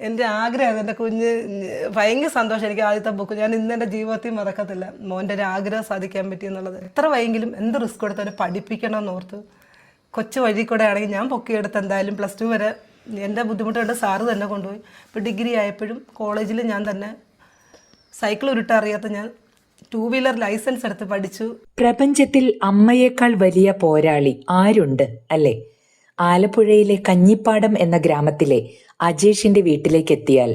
എൻ്റെ ആഗ്രഹം എൻ്റെ കുഞ്ഞ് ഭയങ്കര സന്തോഷം. എനിക്ക് ആദ്യത്തെ ബുക്ക് ഞാൻ ഇന്ന് എൻ്റെ ജീവിതത്തിൽ മറക്കത്തില്ല. മോൻ്റെ ഒരു ആഗ്രഹം സാധിക്കാൻ പറ്റി എന്നുള്ളത്. എത്ര വൈകിലും എന്ത് റിസ്ക് എടുത്താലും പഠിപ്പിക്കണം എന്നോർത്ത് കൊച്ചു വഴി കൂടെ ആണെങ്കിൽ ഞാൻ പൊക്കിയെടുത്ത് എന്തായാലും +2 വരെ എൻ്റെ ബുദ്ധിമുട്ടുണ്ട്. സാറ് തന്നെ കൊണ്ടുപോയി. ഇപ്പോൾ ഡിഗ്രി ആയപ്പോഴും കോളേജിൽ ഞാൻ തന്നെ സൈക്കിൾ ഉരുട്ടറിയാത്ത ഞാൻ 2 വീലർ ലൈസൻസ് എടുത്ത് പഠിച്ചു. പ്രപഞ്ചത്തിൽ അമ്മയേക്കാൾ വലിയ പോരാളി ആരുണ്ട് അല്ലേ? ആലപ്പുഴയിലെ കഞ്ഞിപ്പാടം എന്ന ഗ്രാമത്തിലെ അജേഷിന്റെ വീട്ടിലേക്ക് എത്തിയാൽ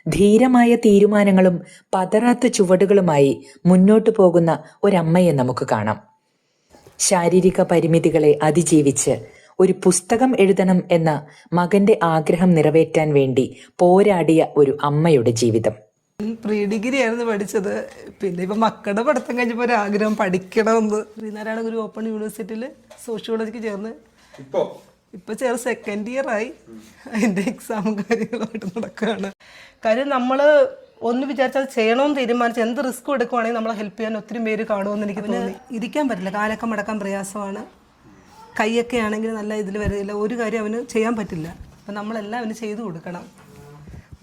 ധീരമായ തീരുമാനങ്ങളും പതറാത്ത ചുവടുകളുമായി മുന്നോട്ടു പോകുന്ന ഒരമ്മയെ നമുക്ക് കാണാം. ശാരീരിക പരിമിതികളെ അതിജീവിച്ച് ഒരു പുസ്തകം എഴുതണം എന്ന മകന്റെ ആഗ്രഹം നിറവേറ്റാൻ വേണ്ടി പോരാടിയ ഒരു അമ്മയുടെ ജീവിതം. പ്രീ ഡിഗ്രി ആയിരുന്നു പഠിച്ചത്. പിന്നെ ഇപ്പം മക്കളുടെ പഠിത്തം കഴിഞ്ഞപ്പോൾ ഒരു ആഗ്രഹം പഠിക്കണമെന്ന്. ശ്രീനാരായണ ഗുരു ഓപ്പൺ യൂണിവേഴ്സിറ്റിയിൽ സോഷ്യോളജിക്ക് ചേർന്ന് ഇപ്പോൾ ചേർന്ന് 2nd ഇയർ ആയി. അതിൻ്റെ എക്സാമും കാര്യങ്ങളുമായിട്ട് നടക്കുകയാണ്. കാര്യം നമ്മൾ ഒന്ന് വിചാരിച്ചാൽ ചെയ്യണമെന്ന് തീരുമാനിച്ച് എന്ത് റിസ്ക് എടുക്കുവാണെങ്കിൽ നമ്മളെ ഹെൽപ്പ് ചെയ്യാൻ ഒത്തിരി പേര് കാണുമെന്ന് എനിക്ക് തോന്നി. ഇരിക്കാൻ പറ്റില്ല, കാലൊക്കെ മടക്കാൻ പ്രയാസമാണ്. കൈയൊക്കെ ആണെങ്കിൽ നല്ല ഇതിൽ വരില്ല. ഒരു കാര്യം അവന് ചെയ്യാൻ പറ്റില്ല. അപ്പം നമ്മളെല്ലാം അവന് ചെയ്തു കൊടുക്കണം.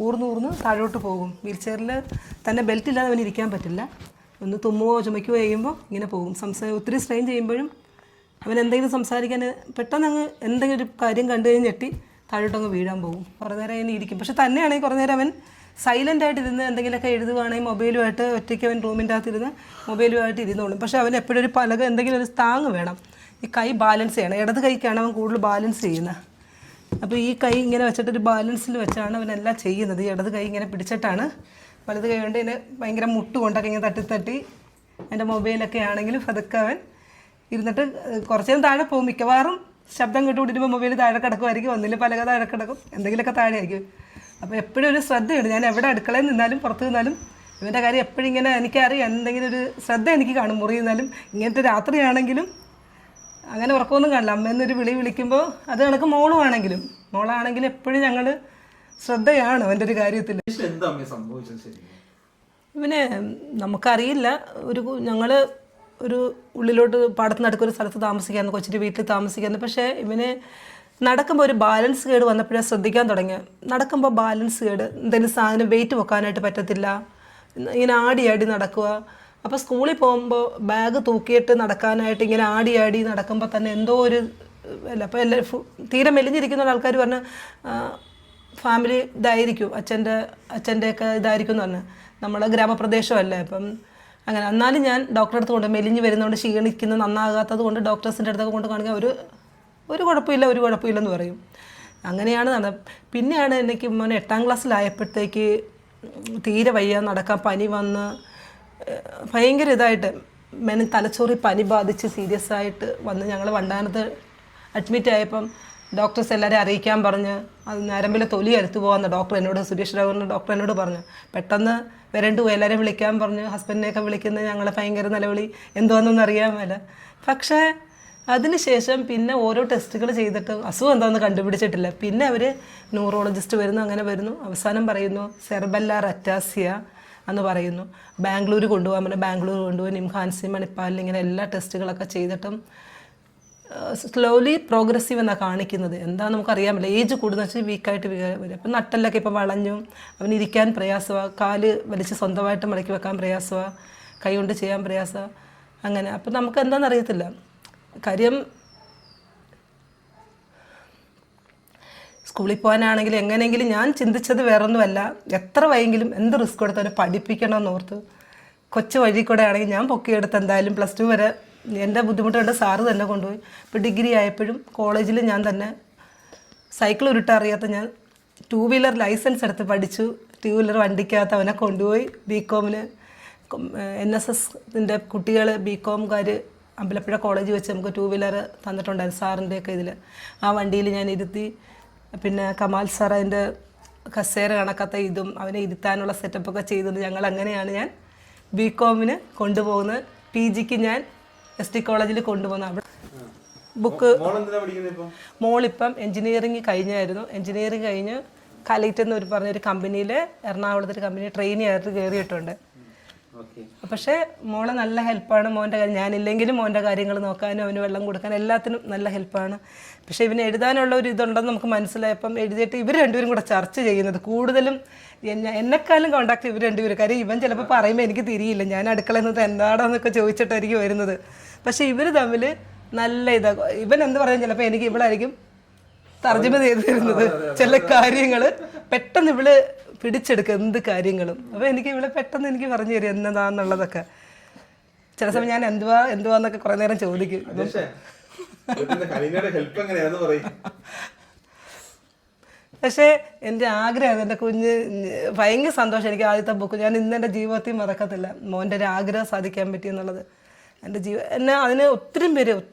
ഊർന്ന് താഴോട്ട് പോകും. വീൽ ചെയറിൽ തന്നെ ബെൽറ്റ് ഇല്ലാതെ അവന് ഇരിക്കാൻ പറ്റില്ല. ഒന്ന് തുമ്മുകയോ ചുമയ്ക്കുകയോ ചെയ്യുമ്പോൾ ഇങ്ങനെ പോകും. ഒത്തിരി സ്ട്രെയിൻ ചെയ്യുമ്പോഴും അവൻ എന്തെങ്കിലും സംസാരിക്കാൻ പെട്ടെന്ന് അങ്ങ് എന്തെങ്കിലും ഒരു കാര്യം കണ്ടു കഴിഞ്ഞ് ഞെട്ടി താഴോട്ടങ്ങ് വീഴാൻ പോകും. കുറേ നേരം അതിന് ഇരിക്കും. പക്ഷെ തന്നെയാണെങ്കിൽ കുറേ നേരം അവൻ സൈലൻ്റായിട്ട് ഇരുന്ന് എന്തെങ്കിലുമൊക്കെ എഴുതുകയാണെങ്കിൽ മൊബൈലുമായിട്ട് ഒറ്റയ്ക്ക് അവൻ റൂമിൻ്റെ അകത്തിരുന്ന് മൊബൈലുമായിട്ട് ഇരുന്നോളും. പക്ഷെ അവൻ എപ്പോഴും ഒരു പലക എന്തെങ്കിലും ഒരു താങ്ങ് വേണം. ഈ കൈ ബാലൻസ് ചെയ്യണം. ഇടത് കൈക്കാണ് അവൻ കൂടുതൽ ബാലൻസ് ചെയ്യുന്നത്. അപ്പോൾ ഈ കൈ ഇങ്ങനെ വെച്ചിട്ടൊരു ബാലൻസിൽ വെച്ചാണ് അവനെല്ലാം ചെയ്യുന്നത്. ഈ ഇടത് കൈ ഇങ്ങനെ പിടിച്ചിട്ടാണ്. വലത് കൈ കൊണ്ട് ഇതിനെ ഭയങ്കര മുട്ട് കൊണ്ടൊക്കെ ഇങ്ങനെ തട്ടി എൻ്റെ മൊബൈലൊക്കെ ആണെങ്കിലും അതൊക്കെ അവൻ ഇരുന്നിട്ട് കുറച്ച് നേരം താഴെ പോകും. മിക്കവാറും ശബ്ദം കേട്ടുകൊണ്ടിരുമ്പോൾ മൊബൈൽ താഴെ കിടക്കുമായിരിക്കും. ഒന്നിൽ പലക താഴെ കിടക്കും, എന്തെങ്കിലുമൊക്കെ താഴെ ആയിരിക്കും. അപ്പോൾ എപ്പോഴും ഒരു ശ്രദ്ധയുണ്ട്. ഞാൻ എവിടെ അടുക്കളയിൽ നിന്നാലും പുറത്ത് നിന്നാലും ഇവൻ്റെ കാര്യം എപ്പോഴും ഇങ്ങനെ എനിക്കറിയാം. എന്തെങ്കിലും ഒരു ശ്രദ്ധ എനിക്ക് കാണും. മുറി നിന്നാലും ഇങ്ങനത്തെ രാത്രിയാണെങ്കിലും അങ്ങനെ ഉറക്കമൊന്നും കാണില്ല. അമ്മയെന്നൊരു വിളിക്കുമ്പോൾ അത് കണക്ക് മോളാണെങ്കിലും എപ്പോഴും ഞങ്ങൾ ശ്രദ്ധയാണ് അവൻ്റെ ഒരു കാര്യത്തിൽ. ഇവനെ നമുക്കറിയില്ല. ഞങ്ങൾ ഒരു ഉള്ളിലോട്ട് പാടത്ത് നടക്കൊരു സ്ഥലത്ത് താമസിക്കാമെന്ന്, കൊച്ചിൻ്റെ വീട്ടിൽ താമസിക്കാമെന്ന്. പക്ഷേ ഇവന് നടക്കുമ്പോൾ ഒരു ബാലൻസ് കേട് വന്നപ്പോഴേ ശ്രദ്ധിക്കാൻ തുടങ്ങി. നടക്കുമ്പോൾ ബാലൻസ് കേട്, എന്തെങ്കിലും സാധനം വെയിറ്റ് വെക്കാനായിട്ട് പറ്റത്തില്ല, ഇങ്ങനെ ആടി നടക്കുക. അപ്പോൾ സ്കൂളിൽ പോകുമ്പോൾ ബാഗ് തൂക്കിയിട്ട് നടക്കാനായിട്ട് ഇങ്ങനെ ആടി നടക്കുമ്പോൾ തന്നെ എന്തോ ഒരു അല്ല. അപ്പോൾ തീരെ മെലിഞ്ഞിരിക്കുന്ന ആൾക്കാർ പറഞ്ഞ് ഫാമിലി ഇതായിരിക്കും, അച്ഛൻ്റെയൊക്കെ ഇതായിരിക്കും എന്ന് പറഞ്ഞ്. നമ്മളെ ഗ്രാമപ്രദേശമല്ലേ. അപ്പം അങ്ങനെ. എന്നാലും ഞാൻ ഡോക്ടറെ അടുത്ത് കൊണ്ട് മെലിഞ്ഞ് വരുന്നതുകൊണ്ട് ക്ഷീണിക്കുന്ന നന്നാകാത്തത് കൊണ്ട് ഡോക്ടേഴ്സിൻ്റെ അടുത്തൊക്കെ കൊണ്ട് കാണിക്കാൻ ഒരു കുഴപ്പമില്ലെന്ന് പറയും. അങ്ങനെയാണ് നടന്നത്. പിന്നെയാണ് എനിക്ക് മോനെ 8ാം ക്ലാസ്സിലായപ്പോഴത്തേക്ക് തീരെ വയ്യ, നടക്കാൻ പനി വന്ന് ഭയങ്കര ഇതായിട്ട് തലച്ചോറി പനി ബാധിച്ച് സീരിയസ് ആയിട്ട് വന്ന് ഞങ്ങൾ വണ്ടാനത്ത് അഡ്മിറ്റ് ആയപ്പം ഡോക്ടേഴ്സ് എല്ലാവരെയും അറിയിക്കാൻ പറഞ്ഞ് അത് ഞരമ്പിലെ തൊലി അരുത്ത് പോകാമെന്ന് സുരേഷ് രാഘവൻ ഡോക്ടർ എന്നോട് പറഞ്ഞു. പെട്ടെന്ന് വരണ്ടു എല്ലാവരെയും വിളിക്കാൻ പറഞ്ഞു. ഹസ്ബൻഡിനെയൊക്കെ വിളിക്കുന്നത് ഞങ്ങളെ ഭയങ്കര നിലവിളി, എന്തുവാന്നൊന്നും അറിയാൻ മേല. പക്ഷേ അതിനുശേഷം പിന്നെ ഓരോ ടെസ്റ്റുകൾ ചെയ്തിട്ട് അസുഖം എന്താണെന്ന് കണ്ടുപിടിച്ചിട്ടില്ല. പിന്നെ അവർ ന്യൂറോളജിസ്റ്റ് വരുന്നു, അങ്ങനെ വരുന്നു. അവസാനം പറയുന്നു സെർബെല്ലാർ അറ്റാസിയ എന്ന് പറയുന്നു. ബാംഗ്ലൂർ കൊണ്ടുപോകാൻ പറഞ്ഞു. ബാംഗ്ലൂർ കൊണ്ടുപോയി നിംഹാൻസി മണിപ്പാലിൽ ഇങ്ങനെ എല്ലാ ടെസ്റ്റുകളൊക്കെ ചെയ്തിട്ടും സ്ലോലി പ്രോഗ്രസീവ് എന്നാണ് കാണിക്കുന്നത്. എന്താണെന്ന് നമുക്കറിയാൻ പറ്റില്ല. ഏജ് കൂടുന്ന വെച്ചാൽ വീക്കായിട്ട് വരും. അപ്പം നട്ടെല്ലൊക്കെ ഇപ്പോൾ വളഞ്ഞു, അവനിരിക്കാൻ പ്രയാസമാണ്, കാല് വലിച്ച് സ്വന്തമായിട്ട് മടക്കി വെക്കാൻ പ്രയാസമാണ്, കൈ കൊണ്ട് ചെയ്യാൻ പ്രയാസമാണ്. അങ്ങനെ. അപ്പം നമുക്ക് എന്താണെന്ന് അറിയത്തില്ല. കാര്യം സ്കൂളിൽ പോകാനാണെങ്കിൽ എങ്ങനെയെങ്കിലും ഞാൻ ചിന്തിച്ചത് വേറൊന്നുമല്ല. എത്ര വൈകിലും എന്ത് റിസ്ക് എടുത്താലും പഠിപ്പിക്കണമെന്ന് ഓർത്ത് കൊച്ചു വഴി കൂടെ ആണെങ്കിൽ ഞാൻ പൊക്കിയെടുത്ത് എന്തായാലും +2 വരെ എൻ്റെ ബുദ്ധിമുട്ടുണ്ട്. സാറ് തന്നെ കൊണ്ടുപോയി. ഇപ്പോൾ ഡിഗ്രി ആയപ്പോഴും കോളേജിൽ ഞാൻ തന്നെ സൈക്കിൾ ഉരുട്ടറിയാത്ത ഞാൻ 2 വീലർ ലൈസൻസ് എടുത്ത് പഠിച്ചു. 2 വീലർ വണ്ടിക്കകത്ത് അവനെ കൊണ്ടുപോയി. ബികോമിന് NSSൻ്റെ കുട്ടികൾ ബികോംകാർ അമ്പലപ്പുഴ കോളേജ് വെച്ച് നമുക്ക് 2 വീലർ തന്നിട്ടുണ്ടായിരുന്നു സാറിൻ്റെയൊക്കെ ഇതിൽ. ആ വണ്ടിയിൽ ഞാൻ ഇരുത്തി. പിന്നെ കമാൽ സാർ അതിൻ്റെ കസേര കണക്കത്തെ ഇതും അവനെ ഇരുത്താനുള്ള സെറ്റപ്പൊക്കെ ചെയ്തത് ഞങ്ങൾ. അങ്ങനെയാണ് ഞാൻ ബികോമിന് കൊണ്ടുപോകുന്നത്. PGക്ക് ഞാൻ ST കോളേജിൽ കൊണ്ടുപോകുന്നത്. അവിടെ ബുക്ക് മോളിപ്പം എൻജിനീയറിങ് കഴിഞ്ഞായിരുന്നു. എൻജിനീയറിങ് കഴിഞ്ഞ് കലൈറ്റ് എന്ന് പറഞ്ഞൊരു കമ്പനിയിൽ, എറണാകുളത്തൊരു കമ്പനി ട്രെയിനി ആയിട്ട് കയറിയിട്ടുണ്ട്. ഓക്കെ. പക്ഷേ മോളെ നല്ല ഹെൽപ്പാണ്. മോൻ്റെ കാര്യം ഞാനില്ലെങ്കിലും മോൻ്റെ കാര്യങ്ങൾ നോക്കാനും അവന് വെള്ളം കൊടുക്കാനും എല്ലാത്തിനും നല്ല ഹെൽപ്പാണ്. പക്ഷേ ഇവന് എഴുതാനുള്ള ഒരു ഇതുണ്ടെന്ന് നമുക്ക് മനസ്സിലായപ്പം എഴുതിയിട്ട് ഇവർ രണ്ടുപേരും കൂടെ ചർച്ച ചെയ്യുന്നത് കൂടുതലും എന്നെക്കാളും കോണ്ടാക്ട് ഇവർ രണ്ടുപേരും. കാര്യം ഇവൻ ചിലപ്പോൾ പറയുമ്പോൾ എനിക്ക് തിരിയില്ല, ഞാൻ അടുക്കളയിൽ നിന്ന് എന്താണെന്നൊക്കെ ചോദിച്ചിട്ടായിരിക്കും വരുന്നത്. പക്ഷേ ഇവർ തമ്മിൽ നല്ല ഇവൻ എന്ത് പറയാൻ ചിലപ്പോൾ എനിക്ക് ഇവളായിരിക്കും തർജ്ജമ ചെയ്ത് തരുന്നത്. ചില കാര്യങ്ങൾ പെട്ടെന്ന് ഇവള് പിടിച്ചെടുക്കുക, എന്ത് കാര്യങ്ങളും. അപ്പോൾ എനിക്ക് ഇവിടെ പെട്ടെന്ന് എനിക്ക് പറഞ്ഞു തരും എന്നതാന്നുള്ളതൊക്കെ. ചില സമയം ഞാൻ എന്തുവാന്നൊക്കെ കുറെ നേരം ചോദിക്കും. പക്ഷേ എൻ്റെ ആഗ്രഹം, എൻ്റെ കുഞ്ഞ് ഭയങ്കര സന്തോഷം. എനിക്ക് ആദ്യത്തെ ബുക്ക് ഞാൻ ഇന്ന് എൻ്റെ ജീവിതത്തിൽ മറക്കത്തില്ല. മോൻ്റെ ഒരു ആഗ്രഹം സാധിക്കാൻ പറ്റിയെന്നുള്ളത് എൻ്റെ എന്നെ അതിന് ഒത്തിരി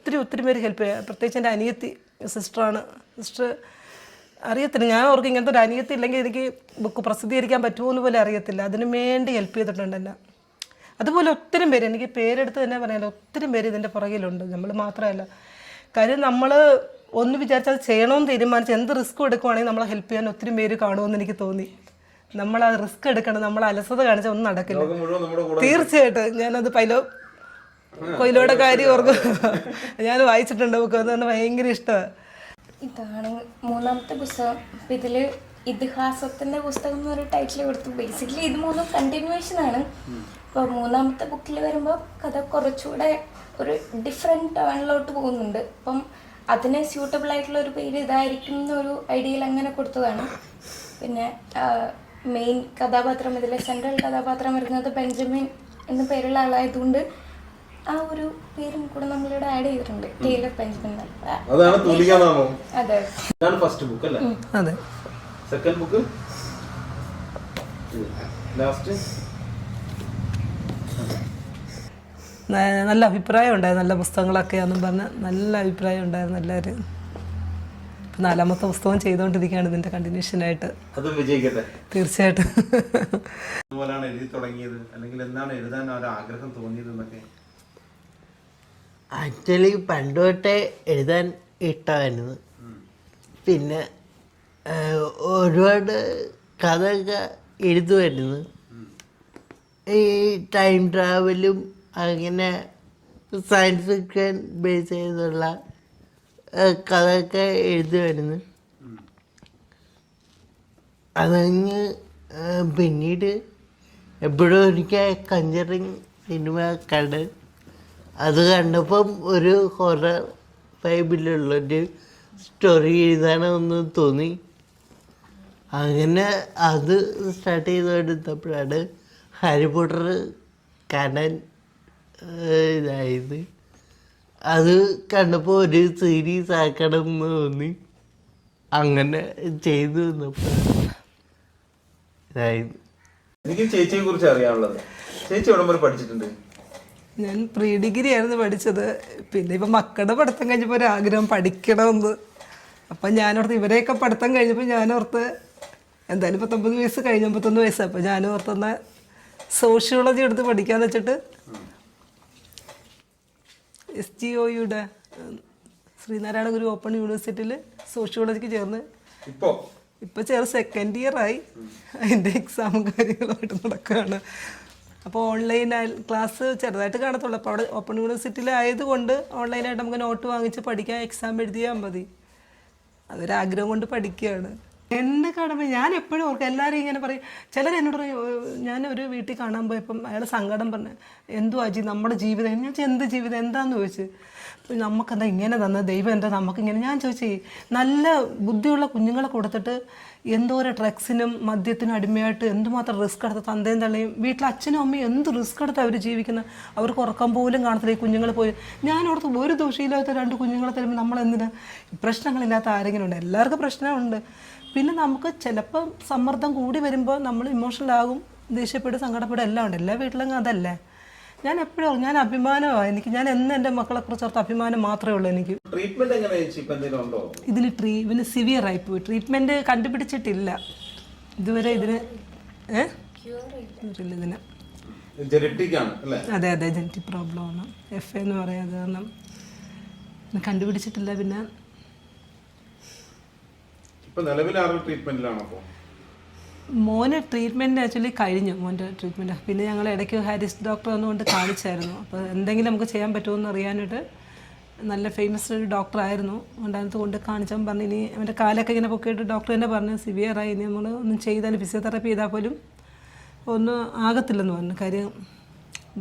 പേര് ഹെൽപ്പ് ചെയ്യുക. പ്രത്യേകിച്ച് എൻ്റെ അനിയത്തി സിസ്റ്റർ അറിയത്തില്ല. ഞാൻ ഓർക്കും ഇങ്ങനത്തെ ഒരു അനിയത്തി ഇല്ലെങ്കിൽ എനിക്ക് ബുക്ക് പ്രസിദ്ധീകരിക്കാൻ പറ്റുമെന്ന് പോലും അറിയത്തില്ല. അതിനു വേണ്ടി ഹെൽപ്പ് ചെയ്തിട്ടുണ്ട് എന്നെ. അതുപോലെ ഒത്തിരി പേര്, എനിക്ക് പേരെടുത്ത് തന്നെ പറയാമല്ലോ, ഒത്തിരി പേര് ഇതിൻ്റെ പുറകിലുണ്ട്. നമ്മൾ മാത്രമല്ല. കാര്യം നമ്മൾ ഒന്ന് വിചാരിച്ചാൽ ചെയ്യണമെന്ന് തീരുമാനിച്ച് എന്ത് റിസ്ക് എടുക്കുവാണെങ്കിൽ നമ്മളെ ഹെൽപ്പ് ചെയ്യാൻ ഒത്തിരി പേര് കാണുമെന്ന് എനിക്ക് തോന്നി. നമ്മൾ ആ റിസ്ക് എടുക്കണം, നമ്മൾ അലസത കാണിച്ചാൽ ഒന്നും നടക്കില്ല. തീർച്ചയായിട്ടും ഞാനത് കൊയിലോടെ കാര്യം ഓർക്കും. ഞാൻ വായിച്ചിട്ടുണ്ട് ബുക്ക്, അതുകൊണ്ട് ഭയങ്കര ഇഷ്ടമാണ്. ഇതാണ് മൂന്നാമത്തെ പുസ്തകം. അപ്പം ഇതിൽ ഇതിഹാസത്തിൻ്റെ പുസ്തകം എന്നൊരു ടൈറ്റിൽ കൊടുത്തു. ബേസിക്കലി ഇത് മൂന്നും കണ്ടിന്യൂവേഷനാണ്. അപ്പോൾ മൂന്നാമത്തെ ബുക്കിൽ വരുമ്പോൾ കഥ കുറച്ചുകൂടെ ഒരു ഡിഫറെൻറ്റ് ടേണിലോട്ട് പോകുന്നുണ്ട്. അപ്പം അതിന് സ്യൂട്ടബിൾ ആയിട്ടുള്ള ഒരു പേര് ഇതായിരിക്കും എന്നൊരു ഐഡിയയിൽ അങ്ങനെ കൊടുത്തതാണ്. പിന്നെ മെയിൻ കഥാപാത്രം, ഇതിലെ സെൻട്രൽ കഥാപാത്രം വരുന്നത് ബെഞ്ചമിൻ എന്ന പേരുള്ള ആളായതുകൊണ്ട് ആ ഒരു പേരും കൂടെ നമ്മളിവിടെ ആഡ് ചെയ്തിട്ടുണ്ട്, ടൈലർ ബെഞ്ചമിൻ. അതെ, ഫസ്റ്റ് ബുക്ക് അല്ലേ? അതെ. Second book last. നല്ല അഭിപ്രായം ഉണ്ടായിരുന്നു, നല്ല പുസ്തകങ്ങളൊക്കെയാണെന്നും പറഞ്ഞ് നല്ല അഭിപ്രായം ഉണ്ടായിരുന്നു എല്ലാവരും. ഇപ്പം 4ാമത്തെ പുസ്തകം ചെയ്തുകൊണ്ടിരിക്കുകയാണ് ഇതിൻ്റെ കണ്ടിന്യൂഷനായിട്ട്. അത് വിജയിക്കട്ടെ തീർച്ചയായിട്ടും. എഴുതി തുടങ്ങിയത് അല്ലെങ്കിൽ എന്താണ് എഴുതാൻ ഒരു ആഗ്രഹം തോന്നിയത് എന്നൊക്കെ? ആക്ച്വലി പണ്ട് തൊട്ടേ എഴുതാൻ ഇഷ്ടമായിരുന്നു. പിന്നെ ഒരുപാട് കഥയൊക്കെ എഴുതുമായിരുന്നു. ഈ ടൈം ട്രാവലും അങ്ങനെ സയൻസ് ഫിക്ഷൻ ബേസ് ചെയ്തുള്ള കഥയൊക്കെ എഴുതുമായിരുന്നു. അതങ്ങ് പിന്നീട് എപ്പോഴും എനിക്ക് കഞ്ചറിങ് സിനിമ കണ്ട് അത് കണ്ടപ്പം ഒരു ഹൊറർ വൈബിലുള്ളൊരു സ്റ്റോറി എഴുതാനൊന്ന് തോന്നി. അങ്ങനെ അത് സ്റ്റാർട്ട് ചെയ്തെടുത്തപ്പോഴാണ് ഹാരി പോട്ടർ കാണാൻ ഇതായത്. അത് കണ്ടപ്പോൾ ഒരു സീരീസ് ആക്കണം എന്ന് തോന്നി. അങ്ങനെ ചെയ്തു വന്നപ്പോഴാണ് ഇതായത്. എനിക്ക് ചേച്ചിയെ കുറിച്ച് അറിയാനുള്ളത്, ചേച്ചി എവിടെ വരെ പഠിച്ചിട്ടുണ്ട്? ഞാൻ പ്രീ ഡിഗ്രി ആയിരുന്നു പഠിച്ചത്. പിന്നെ ഇപ്പം മക്കളുടെ പഠിത്തം കഴിഞ്ഞപ്പോൾ ഒരു ആഗ്രഹം പഠിക്കണമെന്ന്. അപ്പം ഞാനോർത്ത് ഇവരെയൊക്കെ പഠിത്തം കഴിഞ്ഞപ്പോൾ ഞാനോർത്ത് എന്തായാലും 19 വയസ്സ് കഴിഞ്ഞ 51 വയസ്സ്. അപ്പോൾ ഞാനോർത്തെന്നാൽ സോഷ്യോളജി എടുത്ത് പഠിക്കാന്ന് വെച്ചിട്ട് SGOയുടെ ശ്രീനാരായണ ഗുരു ഓപ്പൺ യൂണിവേഴ്സിറ്റിയിൽ സോഷ്യോളജിക്ക് ചേർന്ന് ഇപ്പോൾ ചേർന്ന് 2nd ഇയറായി. അതിൻ്റെ എക്സാമും കാര്യങ്ങളുമായിട്ട് നടക്കുകയാണ്. അപ്പോൾ ഓൺലൈൻ ക്ലാസ് ചെറുതായിട്ട് കാണത്തുള്ളൂ. അപ്പോൾ അവിടെ ഓപ്പൺ യൂണിവേഴ്സിറ്റിയിലായതുകൊണ്ട് ഓൺലൈനായിട്ട് നമുക്ക് നോട്ട് വാങ്ങിച്ച് പഠിക്കാൻ, എക്സാം എഴുതിയാൽ മതി. അതൊരാഗ്രഹം കൊണ്ട് പഠിക്കുകയാണ്. എന്നെ കാണുമ്പോൾ ഞാൻ എപ്പോഴും ഓർക്കും, എല്ലാവരും ഇങ്ങനെ പറയും. ചിലർ എന്നോട് പറയും, ഞാൻ ഒരു വീട്ടിൽ കാണാൻ പോയപ്പം അയാൾ സങ്കടം പറഞ്ഞു, എന്തുവാ ജി നമ്മുടെ ജീവിതം. ഞാൻ എന്ത് ജീവിതം എന്താണെന്ന് ചോദിച്ചു. നമുക്കെന്താ ഇങ്ങനെ തന്നെ, ദൈവം എന്താ നമുക്കിങ്ങനെ. ഞാൻ ചോദിച്ചേ, നല്ല ബുദ്ധിയുള്ള കുഞ്ഞുങ്ങളെ കൊടുത്തിട്ട് എന്തോരം ഡ്രഗ്സിനും മദ്യത്തിനും അടിമയായിട്ട് എന്തുമാത്രം റിസ്ക് എടുത്ത് തന്തയും തള്ളയും വീട്ടിൽ അച്ഛനും അമ്മയും എന്ത് റിസ്ക് എടുത്ത് അവർ ജീവിക്കുന്നത്. അവർക്ക് ഉറക്കം പോലും കാണത്തില്ല ഈ കുഞ്ഞുങ്ങൾ പോയി. ഞാനോടത്ത് ഒരു ദോഷയില്ലാത്ത 2 കുഞ്ഞുങ്ങളെ തരുമ്പോൾ നമ്മളെന്തിനാ? പ്രശ്നങ്ങളില്ലാത്ത ആരെങ്കിലും ഉണ്ട്? എല്ലാവർക്കും പ്രശ്നമുണ്ട്. പിന്നെ നമുക്ക് ചിലപ്പോൾ സമ്മർദ്ദം കൂടി വരുമ്പോൾ നമ്മൾ ഇമോഷണൽ ആകും, ദേഷ്യപ്പെടും, സങ്കടപ്പെടും, എല്ലാം ഉണ്ട്. എല്ലാ വീട്ടിലും അതല്ലേ. ഞാൻ എപ്പോഴും ഞാൻ അഭിമാനമാണ് എനിക്ക്. ഞാൻ എന്ന് എൻ്റെ മക്കളെ കുറിച്ച് ഓർത്ത് അഭിമാനം മാത്രമേ ഉള്ളൂ എനിക്ക്. ഇതിന് ഇവന് സിവിയർ ആയിപ്പോയി. ട്രീറ്റ്മെൻറ്റ് കണ്ടുപിടിച്ചിട്ടില്ല ഇതുവരെ. ഇതിന് ഇതിന് അതെ ജനറ്റിക് പ്രോബ്ലമാണ്, FA എന്ന് പറയാം. കാരണം കണ്ടുപിടിച്ചിട്ടില്ല. പിന്നെ മോന് ട്രീറ്റ്മെൻറ്റ് ആക്ച്വലി കഴിഞ്ഞു, മോൻ്റെ ട്രീറ്റ്മെൻറ്റ്. പിന്നെ ഞങ്ങൾ ഇടയ്ക്ക് ഹാരിസ് ഡോക്ടർ ഒന്നുകൊണ്ട് കാണിച്ചായിരുന്നു. അപ്പോൾ എന്തെങ്കിലും നമുക്ക് ചെയ്യാൻ പറ്റുമോ എന്ന് അറിയാനായിട്ട്, നല്ല ഫേമസ് ഒരു ഡോക്ടറായിരുന്നു. അതിനകത്ത് കൊണ്ട് കാണിച്ചാൽ പറഞ്ഞു ഇനി അവൻ്റെ കാലൊക്കെ ഇങ്ങനെ പൊക്കിയിട്ട് ഡോക്ടർ തന്നെ പറഞ്ഞു സിവിയറായി, ഇനി നമ്മൾ ഒന്നും ചെയ്താൽ ഫിസിയോതെറാപ്പി ചെയ്താൽ പോലും ഒന്നും ആകത്തില്ലെന്ന് പറഞ്ഞു. കാര്യം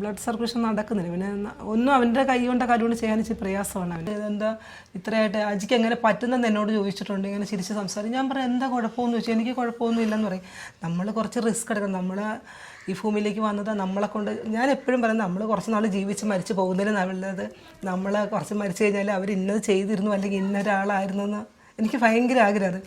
ബ്ലഡ് സർക്കുലേഷൻ നടക്കുന്നില്ല. പിന്നെ ഒന്നും അവൻ്റെ കൈ കൊണ്ട് കാലുകൊണ്ട് ചെയ്യാൻ ഇച്ചിരി പ്രയാസമാണ്. അവന് എന്താ ഇത്രയായിട്ട് അജിക്ക് എങ്ങനെ പറ്റുന്നെന്ന് എന്നോട് ചോദിച്ചിട്ടുണ്ട്. ഇങ്ങനെ ചിരിച്ച് സംസാരിക്കും. ഞാൻ പറയാം എന്താ കുഴപ്പമെന്ന് ചോദിച്ചാൽ എനിക്ക് കുഴപ്പമൊന്നും ഇല്ലെന്ന് പറയും. നമ്മൾ കുറച്ച് റിസ്ക് എടുക്കണം. നമ്മൾ ഈ ഭൂമിയിലേക്ക് വന്നത് നമ്മളെ കൊണ്ട്, ഞാൻ എപ്പോഴും പറയുന്നത് നമ്മൾ കുറച്ച് നാൾ ജീവിച്ച് മരിച്ചു പോകുന്നതിന് നല്ലത് നമ്മൾ കുറച്ച് മരിച്ചു കഴിഞ്ഞാൽ അവർ ഇന്നത് ചെയ്തിരുന്നു അല്ലെങ്കിൽ ഇന്നൊരാളായിരുന്നു എന്ന് എനിക്ക് ഭയങ്കര ആഗ്രഹമാണ്.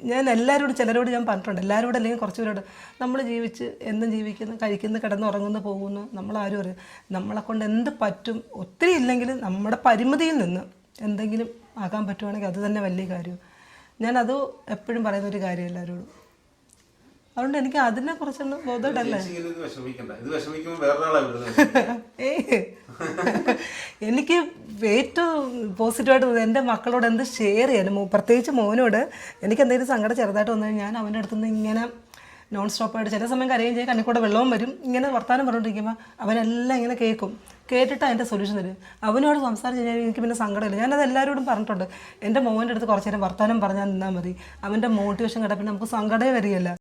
ഞാൻ എല്ലാവരോടും, ചിലരോട് ഞാൻ പറഞ്ഞിട്ടുണ്ട്, എല്ലാവരോടും അല്ലെങ്കിൽ കുറച്ച് പേരോട്, നമ്മൾ ജീവിച്ച് എന്നും ജീവിക്കുന്നു, കഴിക്കുന്നു, കിടന്നുറങ്ങുന്നു, പോകുന്നു, നമ്മളാരും അറിയും. നമ്മളെ കൊണ്ട് എന്ത് പറ്റും, ഒത്തിരി ഇല്ലെങ്കിലും നമ്മുടെ പരിമിതിയിൽ നിന്ന് എന്തെങ്കിലും ആകാൻ പറ്റുവാണെങ്കിൽ അത് തന്നെ വലിയ കാര്യം. ഞാനത് എപ്പോഴും പറയുന്നൊരു കാര്യം എല്ലാവരോടും. അതുകൊണ്ട് എനിക്ക് അതിനെ കുറിച്ചൊന്നും ബോധമല്ലേ. എനിക്ക് ഏറ്റവും പോസിറ്റീവായിട്ട് എൻ്റെ മക്കളോട് എന്ത് ഷെയർ ചെയ്യാനും, പ്രത്യേകിച്ച് മോനോട് എനിക്ക് എന്തെങ്കിലും സങ്കടം ചെറുതായിട്ട് വന്നു കഴിഞ്ഞാൽ ഞാൻ അവൻ്റെ അടുത്തുനിന്ന് ഇങ്ങനെ നോൺ സ്റ്റോപ്പായിട്ട് ചില സമയം കരയും ചെയ്യും, കണ്ണിക്കൂടെ വെള്ളവും വരും. ഇങ്ങനെ വർത്താനം പറഞ്ഞുകൊണ്ടിരിക്കുമ്പോൾ അവനെല്ലാം ഇങ്ങനെ കേട്ടിട്ട് അതിൻ്റെ സൊല്യൂഷൻ തരും. അവനോട് സംസാരിച്ച് കഴിഞ്ഞാൽ എനിക്ക് പിന്നെ സങ്കടമില്ല. ഞാനത് എല്ലാവരോടും പറഞ്ഞിട്ടുണ്ട്. എൻ്റെ മോൻ്റെ അടുത്ത് കുറച്ച് നേരം വർത്താനം പറഞ്ഞാൽ നിന്നാൽ മതി, അവൻ്റെ മോട്ടിവേഷൻ കേട്ടാൽ പിന്നെ നമുക്ക് സങ്കടമേ വരികയില്ല.